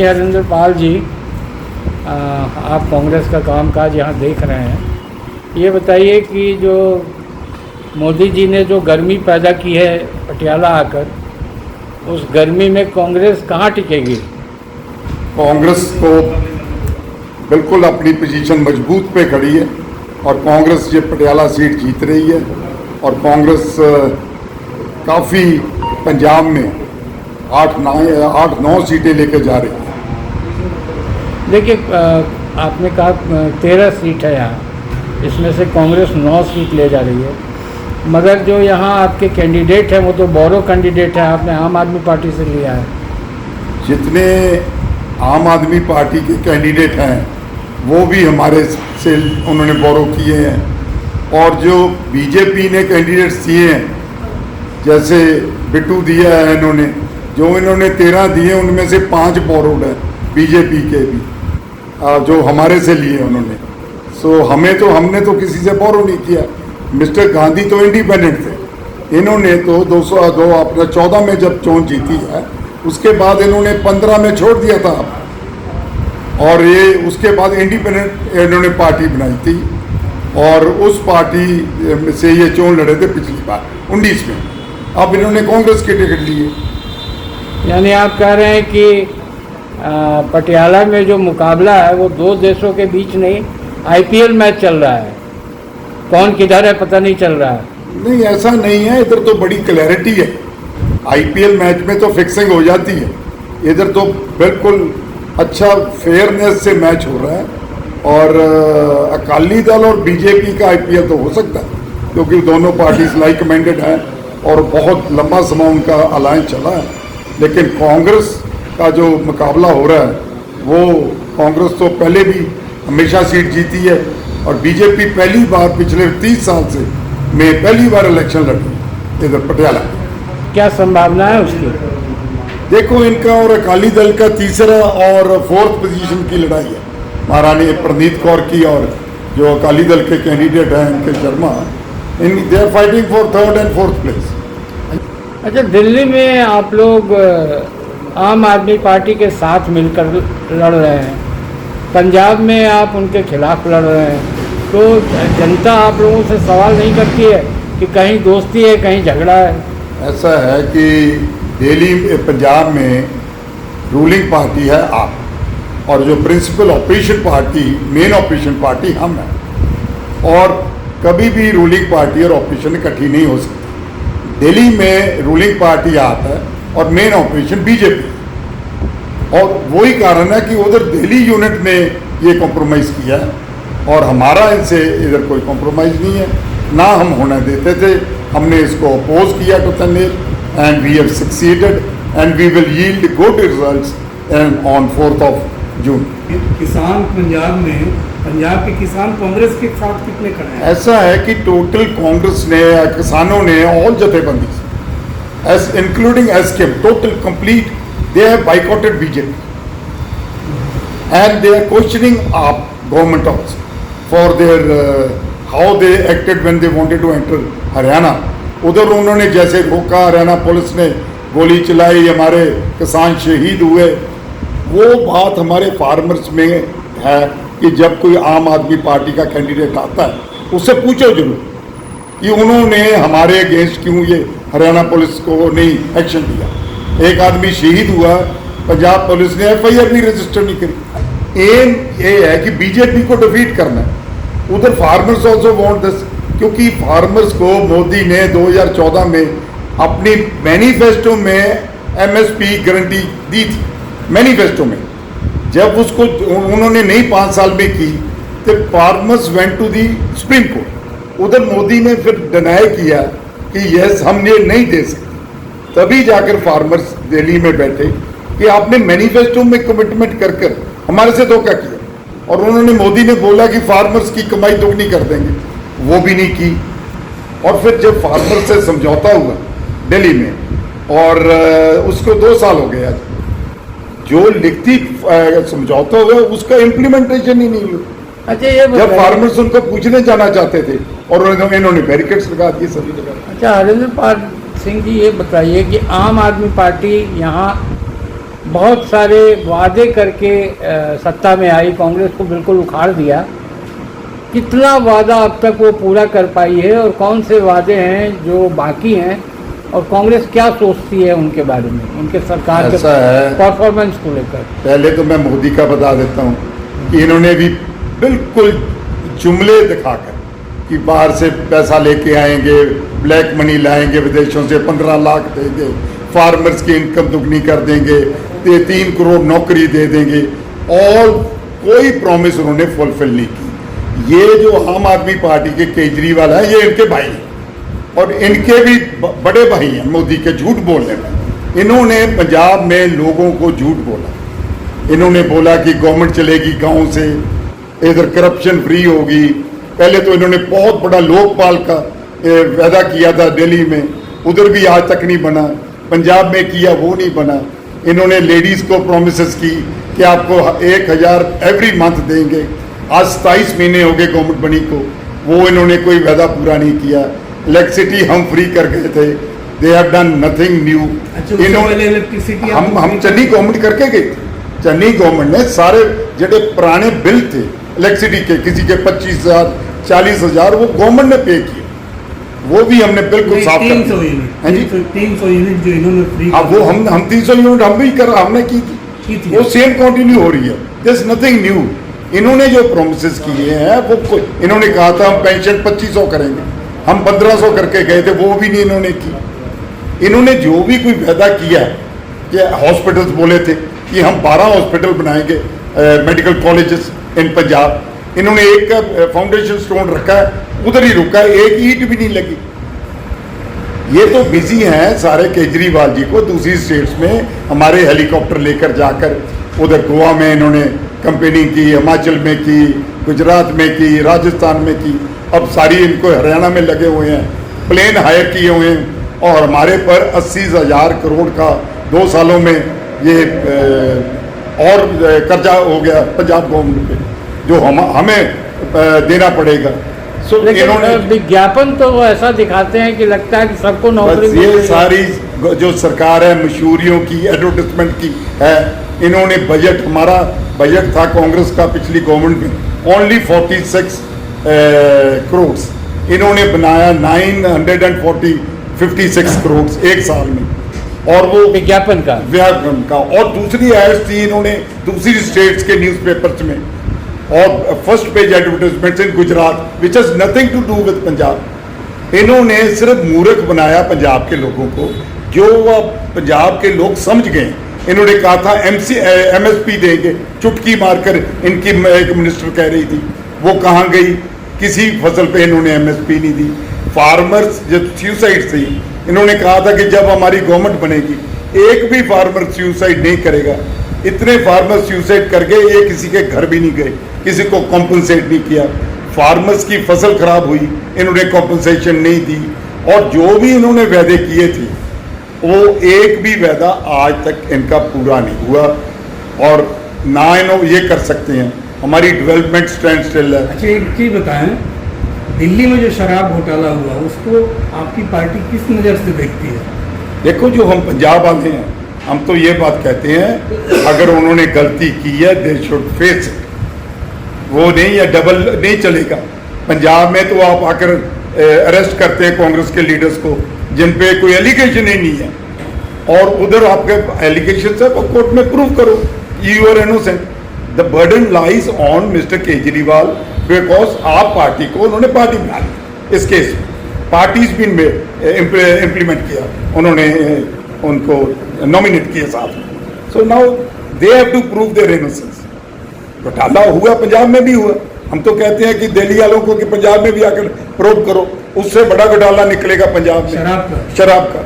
बताइए हरिंदर पाल जी, आप कांग्रेस का कामकाज यहाँ देख रहे हैं, ये बताइए कि जो मोदी जी ने जो गर्मी पैदा की है पटियाला आकर, उस गर्मी में कांग्रेस कहाँ टिकेगी? कांग्रेस तो बिल्कुल अपनी पोजीशन मजबूत पे खड़ी है और कांग्रेस ये पटियाला सीट जीत रही है और कांग्रेस काफ़ी पंजाब में 8-9 सीटें लेकर जा रही है। देखिए, आपने कहा 13 सीट है यहाँ, इसमें से कांग्रेस 9 सीट ले जा रही है, मगर जो यहाँ आपके कैंडिडेट हैं वो तो बोरो कैंडिडेट है, आपने आम आदमी पार्टी से लिया है। जितने आम आदमी पार्टी के कैंडिडेट हैं वो भी हमारे से उन्होंने बोरो किए हैं और जो बीजेपी ने कैंडिडेट्स दिए हैं, जैसे बिट्टू दिया है इन्होंने, जो इन्होंने 13 दिए उनमें से 5 बोरोड है बीजेपी के भी, जो हमारे से लिए उन्होंने। सो हमने तो किसी से बोरो नहीं किया। मिस्टर गांधी तो इंडिपेंडेंट थे, इन्होंने तो 202 अपना 14 में जब चोन जीती है उसके बाद इन्होंने 15 में छोड़ दिया था और ये उसके बाद इंडिपेंडेंट इन्होंने पार्टी बनाई थी और उस पार्टी से ये चोन लड़े थे पिछली बार 19 में। अब इन्होंने कांग्रेस के टिकट लिए। यानी आप कह रहे हैं कि पटियाला में जो मुकाबला है वो दो देशों के बीच नहीं, आईपीएल मैच चल रहा है, कौन किधर है पता नहीं चल रहा है। नहीं, ऐसा नहीं है, इधर तो बड़ी क्लैरिटी है। आईपीएल मैच में तो फिक्सिंग हो जाती है, इधर तो बिल्कुल अच्छा फेयरनेस से मैच हो रहा है और अकाली दल और बीजेपी का आईपीएल तो हो सकता है क्योंकि दोनों पार्टीज लाइक माइंडेड हैं और बहुत लंबा समय उनका अलायंस चला है। लेकिन कांग्रेस का जो मुकाबला हो रहा है वो कांग्रेस तो पहले भी हमेशा सीट जीती है और बीजेपी पहली बार पिछले 30 साल से में पहली बार इलेक्शन लड़ी इधर पटियाला। क्या संभावना है उसकी? देखो, इनका और अकाली दल का तीसरा और 4th पोजीशन की लड़ाई है, महारानी प्रनीत कौर की और जो अकाली दल के कैंडिडेट हैं इनके Sharma, they are fighting for 3rd and 4th place. अच्छा, दिल्ली में आप लोग आम आदमी पार्टी के साथ मिलकर लड़ रहे हैं, पंजाब में आप उनके खिलाफ लड़ रहे हैं, तो जनता आप लोगों से सवाल नहीं करती है कि कहीं दोस्ती है कहीं झगड़ा है? ऐसा है कि दिल्ली पंजाब में रूलिंग पार्टी है आप और जो principal opposition party, main opposition party हम हैं और कभी भी रूलिंग पार्टी और ऑपोजिशन इकट्ठी नहीं हो सकती। दिल्ली में रूलिंग पार्टी आप है और मेन ऑपोजिशन बीजेपी और वही कारण है कि उधर दिल्ली यूनिट ने ये कॉम्प्रोमाइज़ किया है और हमारा इनसे इधर कोई कॉम्प्रोमाइज़ नहीं है, ना हम होने देते थे। हमने इसको अपोज किया to Tanveer and we have succeeded and we will yield good results on 4th of June। किसान पंजाब में, पंजाब के किसान कांग्रेस के साथ कितने खड़े हैं? ऐसा है कि टोटल कांग्रेस ने, किसानों ने, ऑल जथेबंदी एस including SKM, total complete, they have boycotted BJP and they are questioning AAP government also for their how they acted when they wanted to enter Haryana. उधर उन्होंने जैसे रोका, हरियाणा पुलिस ने गोली चलाई, हमारे किसान शहीद हुए। वो बात हमारे फार्मर्स में है कि जब कोई आम आदमी पार्टी का कैंडिडेट आता है उससे पूछो जरूर कि उन्होंने हमारे अगेंस्ट क्यों ये हरियाणा पुलिस को नहीं एक्शन लिया। एक आदमी शहीद हुआ, पंजाब पुलिस ने एफआईआर नहीं रजिस्टर नहीं करी। एम ये है कि बीजेपी को डिफीट करना है। उधर फार्मर्स ऑल्सो वांट दिस, क्योंकि फार्मर्स को मोदी ने 2014 में अपनी मैनिफेस्टो में एमएसपी गारंटी दी थी। मैनिफेस्टो में जब उसको उन्होंने नहीं 5 साल में की तो farmers went to the supreme court. उधर मोदी ने फिर डिनाई किया कि यस हम ये नहीं दे सकते। तभी जाकर फार्मर्स दिल्ली में बैठे कि आपने मैनिफेस्टो में कमिटमेंट कर कर हमारे से धोखा किया और उन्होंने, मोदी ने बोला कि फार्मर्स की कमाई दोगुनी कर देंगे, वो भी नहीं की। और फिर जब फार्मर से समझौता हुआ दिल्ली में और उसको 2 साल हो गए, आज जो लिखती समझौता हुआ उसका इम्प्लीमेंटेशन ही नहीं हुआ। अच्छा, ये जब फार्मर्स उनको पूछने जाना चाहते थे और इन्होंने बैरिकेड्स लगा दिए सभी जगह। अच्छा, हरिंदर पाल सिंह जी, ये बताइए कि आम आदमी पार्टी यहाँ बहुत सारे वादे करके सत्ता में आई, कांग्रेस को बिल्कुल उखाड़ दिया। कितना वादा अब तक वो पूरा कर पाई है और कौन से वादे हैं जो बाकी हैं, और कांग्रेस क्या सोचती है उनके बारे में, उनके सरकार के परफॉर्मेंस को लेकर? पहले तो मैं मोदी का बता देता हूँ कि इन्होंने भी बिल्कुल जुमले दिखाकर कि बाहर से पैसा लेके आएंगे, ब्लैक मनी लाएंगे विदेशों से, 15 लाख देंगे, फार्मर्स की इनकम दुगनी कर देंगे, 3 करोड़ नौकरी दे देंगे, और कोई प्रॉमिस उन्होंने फुलफिल नहीं की। ये जो आम आदमी पार्टी के केजरीवाल हैं, ये इनके भाई हैं और इनके भी बड़े भाई हैं मोदी के झूठ बोलने में। इन्होंने पंजाब में लोगों को झूठ बोला। इन्होंने बोला कि गवर्नमेंट चलेगी गांव से, इधर करप्शन फ्री होगी। पहले तो इन्होंने बहुत बड़ा लोकपाल का वादा किया था दिल्ली में, उधर भी आज तक नहीं बना। पंजाब में किया, वो नहीं बना। इन्होंने लेडीज़ को प्रोमिस की कि आपको 1000 एवरी मंथ देंगे। आज 27 महीने हो गए गवर्नमेंट बनी को, वो इन्होंने कोई वादा पूरा नहीं किया। इलेक्ट्रिसिटी हम फ्री कर गए थे, they have done nothing new. इन्होंने इलेक्ट्रिसिटी हम चन्नी गवर्नमेंट करके गए थे। चन्नी गवर्नमेंट ने सारे जो पुराने बिल थे इलेक्ट्रिसिटी के, किसी के 25,000 40,000, वो गवर्नमेंट ने पे किए। वो भी हमने बिल्कुल साफ कर 300 यूनिट जो इन्होंने फ्री, अब वो हम 300 यूनिट हम भी कर, हमने की थी, वो सेम कंटिन्यू हो रही है। This nothing new. इन्होंने जो प्रोमिस किए हैं वो, इन्होंने कहा था हम पेंशन 2500 करेंगे, हम 1500 करके गए थे, वो भी नहीं इन्होंने की। इन्होंने जो भी कोई वादा किया कि हॉस्पिटल्स बोले थे कि हम 12 हॉस्पिटल बनाएंगे, मेडिकल कॉलेजेस इन पंजाब, इन्होंने एक का फाउंडेशन स्टोन रखा है, उधर ही रुका है, एक ईंट भी नहीं लगी। ये तो बिजी हैं सारे केजरीवाल जी को दूसरी स्टेट्स में हमारे हेलीकॉप्टर लेकर जाकर, उधर गोवा में इन्होंने कंपेनिंग की, हिमाचल में की, गुजरात में की, राजस्थान में की, अब सारी इनको हरियाणा में लगे हुए हैं, प्लेन हायर किए हुए हैं, और हमारे पर 80,000 करोड़ का 2 सालों में ये और कर्जा हो गया पंजाब गवर्नमेंट पे, जो हमें देना पड़ेगा। इन्होंने विज्ञापन तो वो ऐसा दिखाते हैं कि लगता है कि सबको नौकरी मिल रही है। ये सारी जो सरकार है मशहूरियों की, एडवर्टिजमेंट की है। इन्होंने बजट, हमारा बजट था कांग्रेस का पिछली गवर्नमेंट में ओनली 46 करोड़, इन्होंने बनाया 956 करोड़ एक साल में, और वो विज्ञापन का। और दूसरी एड्स थी इन्होंने दूसरी स्टेट्स के न्यूज़पेपर्स में, और first page advertisements in Gujarat which has nothing to do with Punjab. इन्होंने सिर्फ मूर्ख बनाया पंजाब के लोगों को, जो वह पंजाब के लोग समझ गए। इन्होंने कहा था MSP देंगे, चुटकी मारकर इनकी एक मिनिस्टर कह रही थी, वो कहाँ गई? किसी फसल पे इन्होंने MSP नहीं दी। फार्मर्स जब सुसाइड थी, इन्होंने कहा था कि जब हमारी गवर्नमेंट बनेगी एक भी फार्मर सुसाइड नहीं करेगा। इतने फार्मर सुसाइड कर गए, ये किसी के घर भी नहीं गए, किसी को कॉम्पनसेट नहीं किया। फार्मर्स की फसल खराब हुई, इन्होंने कॉम्पनसेशन नहीं दी। और जो भी इन्होंने वादे किए थे, वो एक भी वादा आज तक इनका पूरा नहीं हुआ, और ना इन्हों ये कर सकते हैं। हमारी डेवलपमेंट स्टैंड स्टिल है। अच्छा, एक चीज़ बताएं, दिल्ली में जो शराब घोटाला हुआ, उसको आपकी पार्टी किस नज़र से देखती है? देखो, जो हम पंजाब वाले हैं, हम तो ये बात कहते हैं, अगर उन्होंने गलती की है दे शुड फेस इट। वो नहीं, या डबल नहीं चलेगा। पंजाब में तो आप आकर अरेस्ट करते हैं कांग्रेस के लीडर्स को जिन पे कोई एलिगेशन ही नहीं है, और उधर आपके एलिगेशन है वो कोर्ट में प्रूव करो you are innocent. The burden lies on mister Kejriwal, because AAP party को उन्होंने पार्टी बना ली। इस केस में पार्टीज भी इम्प्लीमेंट किया, उन्होंने उनको नॉमिनेट किया साथ में। So now they have to prove their innocence. घोटाला हुआ, पंजाब में भी हुआ। हम तो कहते हैं कि दिल्ली वालों को कि पंजाब में भी आकर प्रूव करो, उससे बड़ा घोटाला निकलेगा पंजाब में शराब का।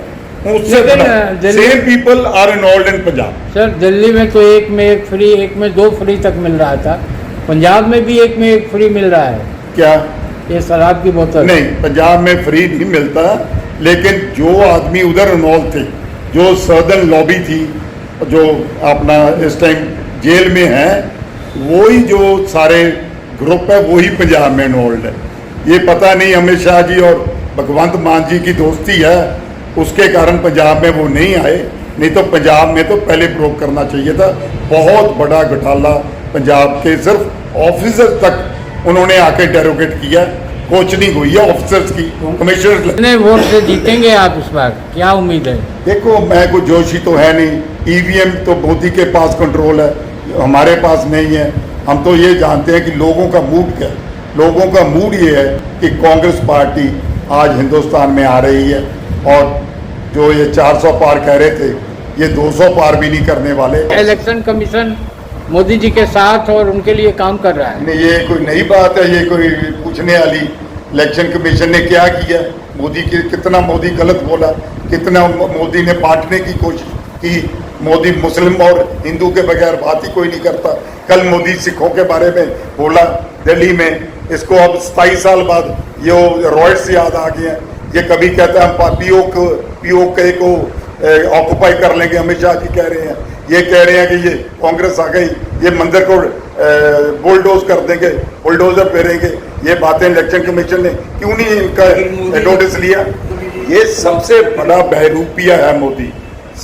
उससे same people are involved in Punjab. Sir, Delhi में तो एक में एक फ्री, एक में 2 फ्री तक मिल रहा था, पंजाब में भी एक में एक फ्री मिल रहा है क्या? ये शराब की बोतल नहीं, पंजाब में फ्री नहीं मिलता, लेकिन जो आदमी उधर इन्वॉल्व थे, जो सदर्न लॉबी थी, जो अपना इस टाइम जेल में है, वही जो सारे ग्रुप है वही पंजाब में इन्वॉल्व है। ये पता नहीं अमित शाह जी और भगवंत मान जी की दोस्ती है, उसके कारण पंजाब में वो नहीं आए, नहीं तो पंजाब में तो पहले प्रूव करना चाहिए था। बहुत बड़ा घोटाला पंजाब के सिर्फ ऑफिसर तक उन्होंने आके डेरोगेट किया, कोचनिंग हुई है ऑफिसर्स की, कमिश्नर। कितने वोट से जीतेंगे आप इस बार, क्या उम्मीद है? देखो मैं कोई जोशी तो है नहीं, ईवीएम तो मोदी के पास कंट्रोल है, हमारे पास नहीं है। हम तो ये जानते हैं कि लोगों का मूड क्या है। लोगों का मूड ये है कि कांग्रेस पार्टी आज हिंदुस्तान में आ रही है और जो ये 400 पार कह रहे थे ये 200 पार भी नहीं करने वाले। इलेक्शन कमीशन मोदी जी के साथ और उनके लिए काम कर रहा है। नहीं, ये कोई नई बात है, ये कोई पूछने वाली। इलेक्शन कमीशन ने क्या किया, मोदी की कितना मोदी गलत बोला, कितना मोदी ने बांटने की कोशिश की। मोदी मुस्लिम और हिंदू के बगैर बात ही कोई नहीं करता। कल मोदी सिखों के बारे में बोला दिल्ली में, इसको अब 27 साल बाद ये रॉयट्स याद आ गए हैं। ये कभी कहता है हम पीओके को ऑक्यूपाई कर लेंगे, अमित शाह जी कह रहे हैं। ये कह रहे हैं कि ये कांग्रेस आ गई, ये मंदिर को बुलडोज कर देंगे, बुलडोजर फेरेंगे। ये बातें इलेक्शन कमीशन ने क्यों नहीं इनका नोटिस लिया? ये सबसे बड़ा बहरूपिया है मोदी,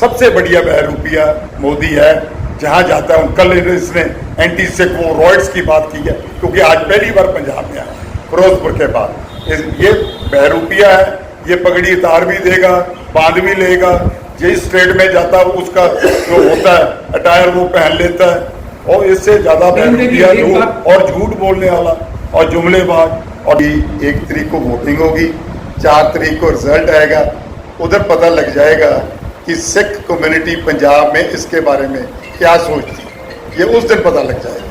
सबसे बढ़िया बहरूपिया मोदी है। जहां जाता है, कल इसने एंटी सिख वो रॉयट्स की बात की है, क्योंकि आज पहली बार पंजाब में आया फिरोजपुर के बाद। ये बहरूपिया है, ये पगड़ी उतार भी देगा, बांध भी लेगा। जिस स्टेट में जाता है उसका जो होता है अटायर वो पहन लेता है। और इससे ज्यादा बहरूपिया लोग और झूठ बोलने वाला और जुमलेबाज। और 1 तारीख को वोटिंग होगी, 4 तारीख को रिजल्ट आएगा, उधर पता लग जाएगा कि सिख कम्युनिटी पंजाब में इसके बारे में क्या सोचती है। ये उस दिन पता लग जाएगा।